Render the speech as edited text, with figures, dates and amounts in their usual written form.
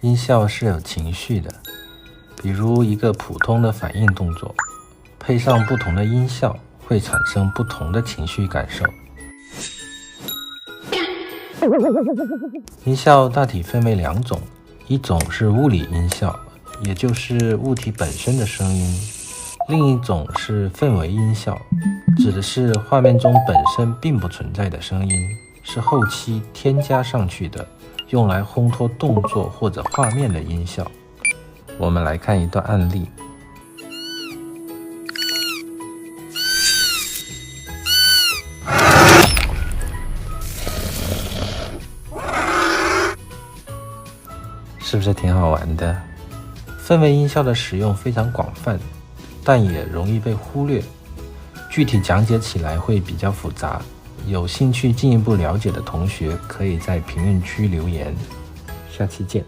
音效是有情绪的，比如一个普通的反应动作，配上不同的音效，会产生不同的情绪感受。音效大体分为两种，一种是物理音效，也就是物体本身的声音；另一种是氛围音效，指的是画面中本身并不存在的声音，是后期添加上去的，用来烘托动作或者画面的音效。我们来看一段案例。是不是挺好玩的？氛围音效的使用非常广泛，但也容易被忽略。具体讲解起来会比较复杂，有兴趣进一步了解的同学可以在评论区留言。下期见。